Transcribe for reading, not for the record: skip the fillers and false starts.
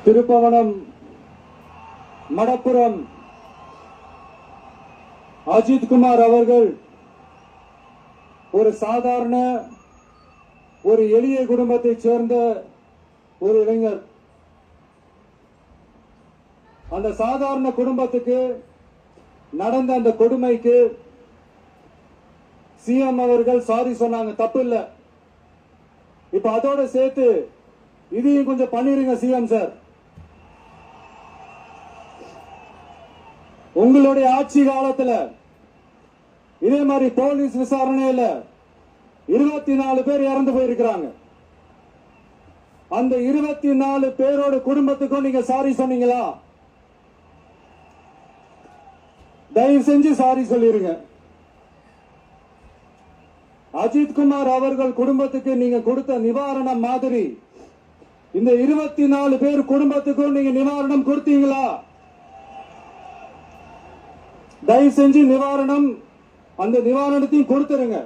திருப்பவனம் மடப்புரம் அஜித்குமார் அவர்கள் ஒரு சாதாரண ஒரு எளிய குடும்பத்தைச் சேர்ந்த ஒரு இளைஞர். அந்த சாதாரண குடும்பத்துக்கு நடந்த அந்த கொடுமைக்கு சிஎம் அவர்கள் சாரி சொன்னாங்க, தப்பு இல்ல. இப்ப அதோட சேர்த்து இதையும் கொஞ்சம் பண்ணிருங்க சிஎம் சார். உங்களுடைய ஆட்சி காலத்துல இதே மாதிரி போலீஸ் விசாரணையில 24 பேர் இறந்து போயிருக்கிறாங்க. அந்த 24 பேரோட குடும்பத்துக்கும் நீங்க சாரி சொன்னீங்களா? தயவு செஞ்சு சாரி சொல்லிருங்க. அஜித்குமார் அவர்கள் குடும்பத்துக்கு நீங்க கொடுத்த நிவாரணம் மாதிரி இந்த 24 பேர் குடும்பத்துக்கும் நீங்க நிவாரணம் கொடுத்தீங்களா? தயவு செஞ்சு நிவாரணம், அந்த நிவாரணத்தையும் கொடுத்துருங்க.